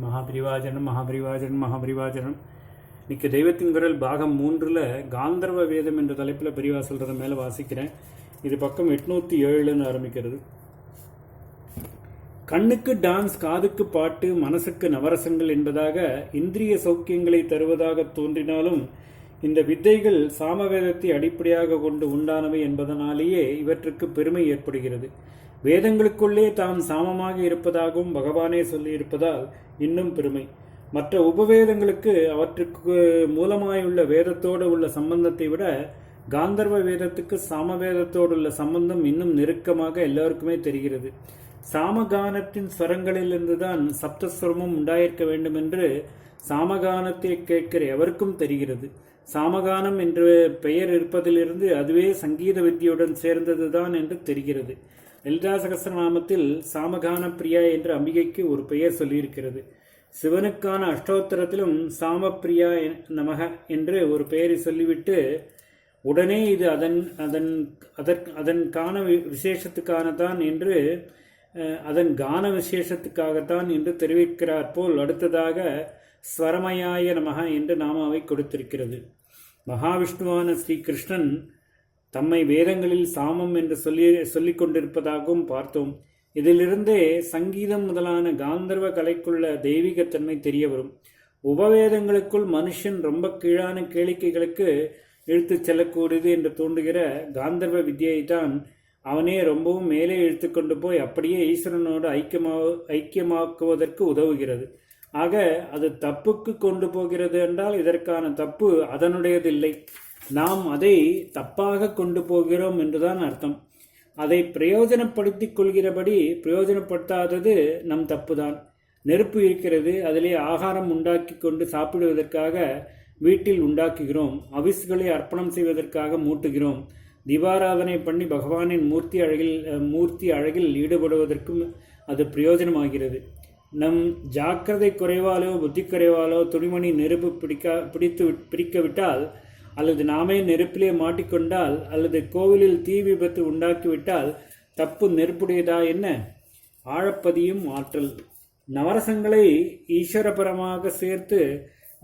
மகாபிரிவாஜனம் மகாபிரிவாஜனம் மகாபிரிவாஜனம். இன்னைக்கு தெய்வத்தின் குரல் பாகம் 3ல் காந்தர்வ வேதம் என்ற தலைப்பில் பிரிவா சொல்கிறத மேலே வாசிக்கிறேன். இது பக்கம் 807ன்னு ஆரம்பிக்கிறது. கண்ணுக்கு டான்ஸ், காதுக்கு பாட்டு, மனசுக்கு நவரசங்கள் என்பதாக இந்திரிய சௌக்கியங்களை தருவதாக தோன்றினாலும் இந்த வித்தைகள் சாமவேதத்தை அடிப்படையாக கொண்டு உண்டானவை என்பதனாலேயே இவற்றுக்கு பெருமை ஏற்படுகிறது. வேதங்களுக்குள்ளே தாம் சாமமாக இருப்பதாகவும் பகவானே சொல்லியிருப்பதால் இன்னும் பெருமை. மற்ற உபவேதங்களுக்கு அவற்றுக்கு மூலமாயுள்ள வேதத்தோடு உள்ள சம்பந்தத்தை விட காந்தர்வ வேதத்துக்கு சாமவேதத்தோடு உள்ள சம்பந்தம் இன்னும் நெருக்கமாக எல்லோருக்குமே தெரிகிறது. சாமகானத்தின் ஸ்வரங்களிலிருந்துதான் சப்தஸ்வரமும் உண்டாயிருக்க வேண்டும் என்று சாமகானத்தை கேட்கிற எவருக்கும் தெரிகிறது. சாமகானம் என்ற பெயர் இருப்பதிலிருந்து அதுவே சங்கீத வித்தியுடன் சேர்ந்ததுதான் என்று தெரிகிறது. லலிதா சகஸ்ரநாமத்தில் சாமகான பிரியா என்ற அம்பிகைக்கு ஒரு பெயர் சொல்லியிருக்கிறது. சிவனுக்கான அஷ்டோத்தரத்திலும் சாமப்பிரியா நமக என்று ஒரு பெயரை சொல்லிவிட்டு உடனே இது அதன் கான விசேஷத்துக்கானதான் என்று அதன் கான விசேஷத்துக்காகத்தான் என்று தெரிவிக்கிறார் போல் அடுத்ததாக ஸ்வரமயாய நமக என்று நாமாவை கொடுத்திருக்கிறது. மகாவிஷ்ணுவான ஸ்ரீகிருஷ்ணன் தம்மை வேதங்களில் சாமம் என்று சொல்லிக் கொண்டிருப்பதாகவும் பார்த்தோம். இதிலிருந்தே சங்கீதம் முதலான காந்தர்வ கலைக்குள்ள தெய்வீகத்தன்மை தெரிய வரும். உபவேதங்களுக்குள் மனுஷன் ரொம்ப கீழான கேளிக்கைகளுக்கு இழுத்துச் செல்லக்கூடியது என்று தோன்றுகிற காந்தர்வ வித்தியைத்தான் அவனே ரொம்பவும் மேலே இழுத்து கொண்டு போய் அப்படியே ஈஸ்வரனோடு ஐக்கியமாக்குவதற்கு உதவுகிறது. ஆக அது தப்புக்கு கொண்டு போகிறது என்றால் இதற்கான தப்பு அதனுடையதில்லை, நாம் அதை தப்பாக கொண்டு போகிறோம் என்றுதான் அர்த்தம். அதை பிரயோஜனப்படுத்திக் கொள்கிறபடி பிரயோஜனப்படுத்தாதது நம் தப்புதான். நெருப்பு இருக்கிறது, அதிலே ஆகாரம் உண்டாக்கி கொண்டு சாப்பிடுவதற்காக வீட்டில் உண்டாக்குகிறோம். அவிசுகளை அர்ப்பணம் செய்வதற்காக மூட்டுகிறோம். தீபாராதனை பண்ணி பகவானின் மூர்த்தி அழகில் ஈடுபடுவதற்கும் அது பிரயோஜனமாகிறது. நம் ஜாக்கிரதை குறைவாலோ புத்தி குறைவாலோ துணிமணி நெருப்பு பிடிக்கவிட்டால், அல்லது நாமே நெருப்பிலே மாட்டிக்கொண்டால், அல்லது கோவிலில் தீ விபத்து உண்டாக்கிவிட்டால் தப்பு நெருப்புடையதா என்ன? ஆழப்பதியும் ஆற்றல். நவரசங்களை ஈஸ்வரபரமாக சேர்த்து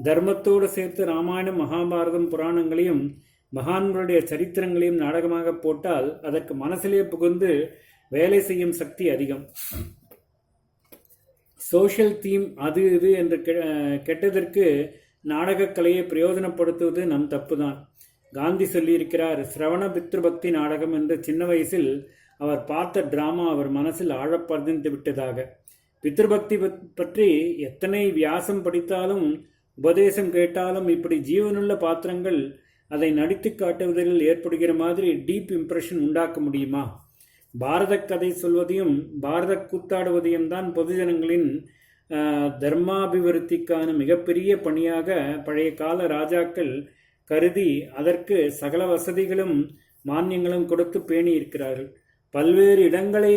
தர்மத்தோடு சேர்த்து ராமாயணம் மகாபாரதம் புராணங்களையும் மகான்களுடைய சரித்திரங்களையும் நாடகமாக போட்டால் அதற்கு மனசிலே புகுந்து வேலை செய்யும் சக்தி அதிகம். சோஷியல் தீம் அது இது என்று கெட்டதற்கு நாடகக்கலையை பிரயோஜனப்படுத்துவது நம் தப்புதான். காந்தி சொல்லியிருக்கிறார், சிரவண பித்ருபக்தி நாடகம் என்று சின்ன வயசில் அவர் பார்த்த டிராமா அவர் மனசில் ஆழப்பதிந்து விட்டதாக. பித்ருபக்தி பற்றி எத்தனை வியாசம் படித்தாலும் உபதேசம் கேட்டாலும் இப்படி ஜீவனுள்ள பாத்திரங்கள் அதை நடித்து காட்டுவதில் ஏற்படுகிற மாதிரி டீப் இம்ப்ரெஷன் உண்டாக்க முடியுமா? பாரத கதை சொல்வதையும் பாரத கூத்தாடுவதையும் தான் பொதுஜனங்களின் தர்மாபிவிருத்திக்கான மிகப்பெரிய பணியாக பழைய கால ராஜாக்கள் கருதி அதற்கு சகல வசதிகளும் மானியங்களும் கொடுத்து பேணி இருக்கிறார்கள். பல்வேறு இடங்களை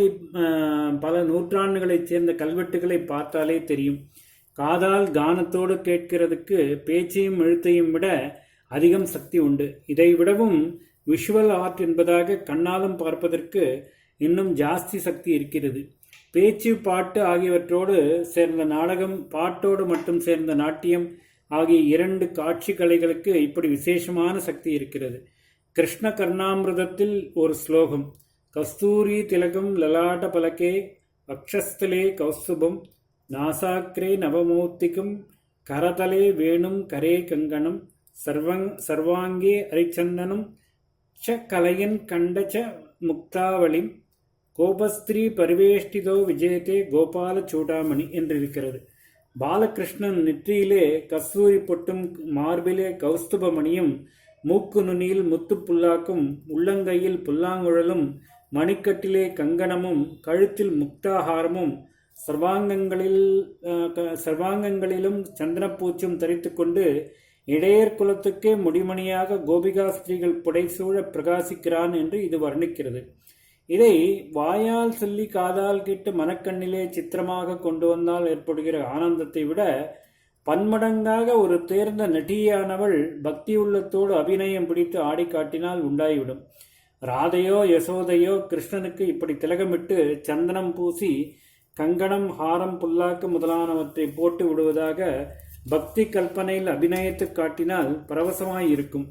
பல நூற்றாண்டுகளைச் சேர்ந்த கல்வெட்டுகளை பார்த்தாலே தெரியும். காதால் கானத்தோடு கேட்கிறதுக்கு பேச்சையும் எழுத்தையும் விட அதிகம் சக்தி உண்டு. இதை விடவும் விஷுவல் ஆர்ட் என்பதாக கண்ணாலும் பார்ப்பதற்கு இன்னும் ஜாஸ்தி சக்தி இருக்கிறது. பேச்சு, பாட்டு ஆகியவற்றோடு சேர்ந்த நாடகம், பாட்டோடு மட்டும் சேர்ந்த நாட்டியம் ஆகிய 2 காட்சி கலைகளுக்கு இப்படி விசேஷமான சக்தி இருக்கிறது. கிருஷ்ண கர்ணாமிருதத்தில் ஒரு ஸ்லோகம், கஸ்தூரி திலகம் லலாட்ட பலகே அக்ஷஸ்தலே கௌஸ்துபம் நாசாக்ரே நவமௌத்திகம் கரதலே வேணும் கரே கங்கணம் சர்வாங்கே அரிச்சந்தனம் ச கலையன் கண்ட ச முக்தாவளிம் கோபஸ்திரீ பரிவேஷ்டிதோ விஜயத்தே கோபால சூடாமணி என்றிருக்கிறது. பாலகிருஷ்ணன் நெற்றியிலே கஸ்தூரி பொட்டும், மார்பிலே கௌஸ்துபமணியும், மூக்கு நுனியில் முத்து புல்லாக்கும், உள்ளங்கையில் புல்லாங்குழலும், மணிக்கட்டிலே கங்கணமும், கழுத்தில் முக்தாகாரமும், சர்வாங்கங்களிலும் சந்தனப்பூச்சும் தரித்து கொண்டு இடையர் குலத்துக்கே முடிமணியாக கோபிகா ஸ்திரீகள் புடைசூழ பிரகாசிக்கிறான் என்று இது வர்ணிக்கிறது. இதை வாயால் சொல்லி காதால் கேட்டு மனக்கண்ணிலே சித்திரமாக கொண்டு வந்தால் ஏற்படுகிற ஆனந்தத்தை விட பன்மடங்காக ஒரு தேர்ந்த நடிகையானவள் பக்தி உள்ளத்தோடு அபிநயம் பிடித்து ஆடி காட்டினால் உண்டாகிவிடும். ராதையோ யசோதையோ கிருஷ்ணனுக்கு இப்படி திலகமிட்டு சந்தனம் பூசி கங்கணம், ஹாரம், புல்லாக்கு முதலானவற்றை போட்டு விடுவதாக பக்தி கல்பனையில் அபிநயத்து காட்டினால் பரவசமாயிருக்கும்.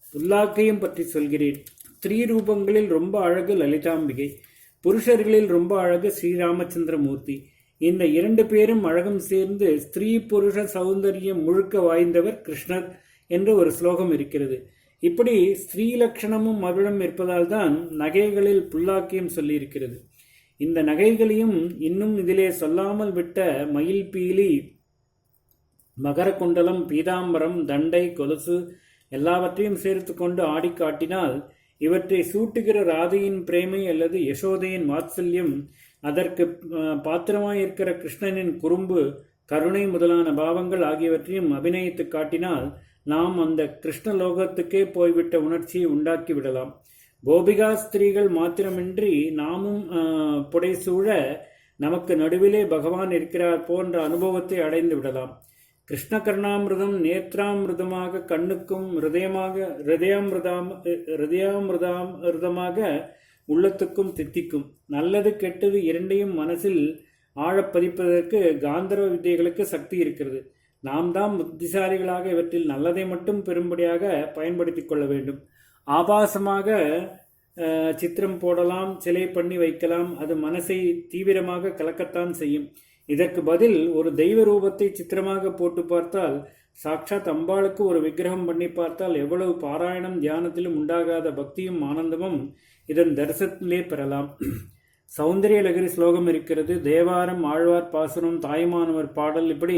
புல்லாக்கையும் பற்றி சொல்கிறேன். ஸ்திரீ ரூபங்களில் ரொம்ப அழகு லலிதாம்பிகை, புருஷர்களில் ரொம்ப அழகு ஸ்ரீராமச்சந்திரமூர்த்தி. இந்த 2 பேரும் அழகும் சேர்ந்து ஸ்திரீ புருஷ சௌந்தரியம் முழுக்க வாய்ந்தவர் கிருஷ்ணர் என்று ஒரு ஸ்லோகம் இருக்கிறது. இப்படி ஸ்ரீ லட்சணமும் மகளும் இருப்பதால் தான் நகைகளில் புல்லாக்கியம் சொல்லியிருக்கிறது. இந்த நகைகளையும் இன்னும் இதிலே சொல்லாமல் விட்ட மயில் பீலி, மகர குண்டலம், பீதாம்பரம், தண்டை, கொலுசு எல்லாவற்றையும் சேர்த்து கொண்டு ஆடி காட்டினால் இவற்றை சூட்டுகிற ராதையின் பிரேமை அல்லது யசோதையின் வாத்சல்யம், அதற்கு பாத்திரமாயிருக்கிற கிருஷ்ணனின் குறும்பு, கருணை முதலான பாவங்கள் ஆகியவற்றையும் அபிநயித்து காட்டினால் நாம் அந்த கிருஷ்ண லோகத்துக்கே போய்விட்ட உணர்ச்சியை உண்டாக்கி விடலாம். கோபிகா ஸ்திரீகள் மாத்திரமின்றி நாமும் புடைசூழ நமக்கு நடுவிலே பகவான் இருக்கிறார் போன்ற அனுபவத்தை அடைந்து விடலாம். கிருஷ்ண கர்ணாமிருதம் நேத்ராமிருதமாக கண்ணுக்கும் ஹிருதயாமிருதமாக உள்ளத்துக்கும் தித்திக்கும். நல்லது கெட்டது இரண்டையும் மனசில் ஆழப்பதிப்பதற்கு காந்தர்வ வித்தைகளுக்கு சக்தி இருக்கிறது. நாம் தான் புத்திசாலிகளாக இவற்றில் நல்லதை மட்டும் பெரும்படியாக பயன்படுத்தி கொள்ள வேண்டும். ஆபாசமாக சித்திரம் போடலாம், சிலை பண்ணி வைக்கலாம். அது மனசை தீவிரமாக கலக்கத்தான் செய்யும். இதற்கு பதில் ஒரு தெய்வ ரூபத்தை சித்திரமாக போட்டு பார்த்தால், சாட்சாத் அம்பாளுக்கு ஒரு விக்கிரகம் பண்ணி பார்த்தால் எவ்வளவு பாராயணம் தியானத்திலும் உண்டாகாத பக்தியும் ஆனந்தமும் இதன் தரிசனத்திலே பெறலாம். சௌந்தரிய லகரி ஸ்லோகம் இருக்கிறது. தேவாரம், ஆழ்வார் பாசுரம், தாய்மானவர் பாடல், இப்படி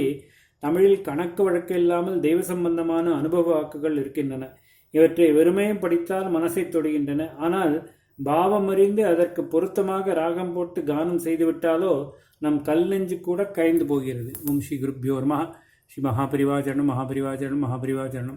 தமிழில் கணக்கு வழக்கு இல்லாமல் தெய்வ சம்பந்தமான அனுபவ வாக்குகள் இருக்கின்றன. இவற்றை வெறுமையும் படித்தால் மனசை தொடுகின்றன. ஆனால் பாவம் அறிந்து அதற்கு பொருத்தமாக ராகம் போட்டு கானம் செய்துவிட்டாலோ நம் கல் நெஞ்சு கூட கரைந்து போகிறது. ஓம் ஸ்ரீ குருப்யோர் மகா. ஸ்ரீ மகாபரிவாச்சரணம், மகாபரிவாச்சரணம், மகாபரிவாச்சரணம்.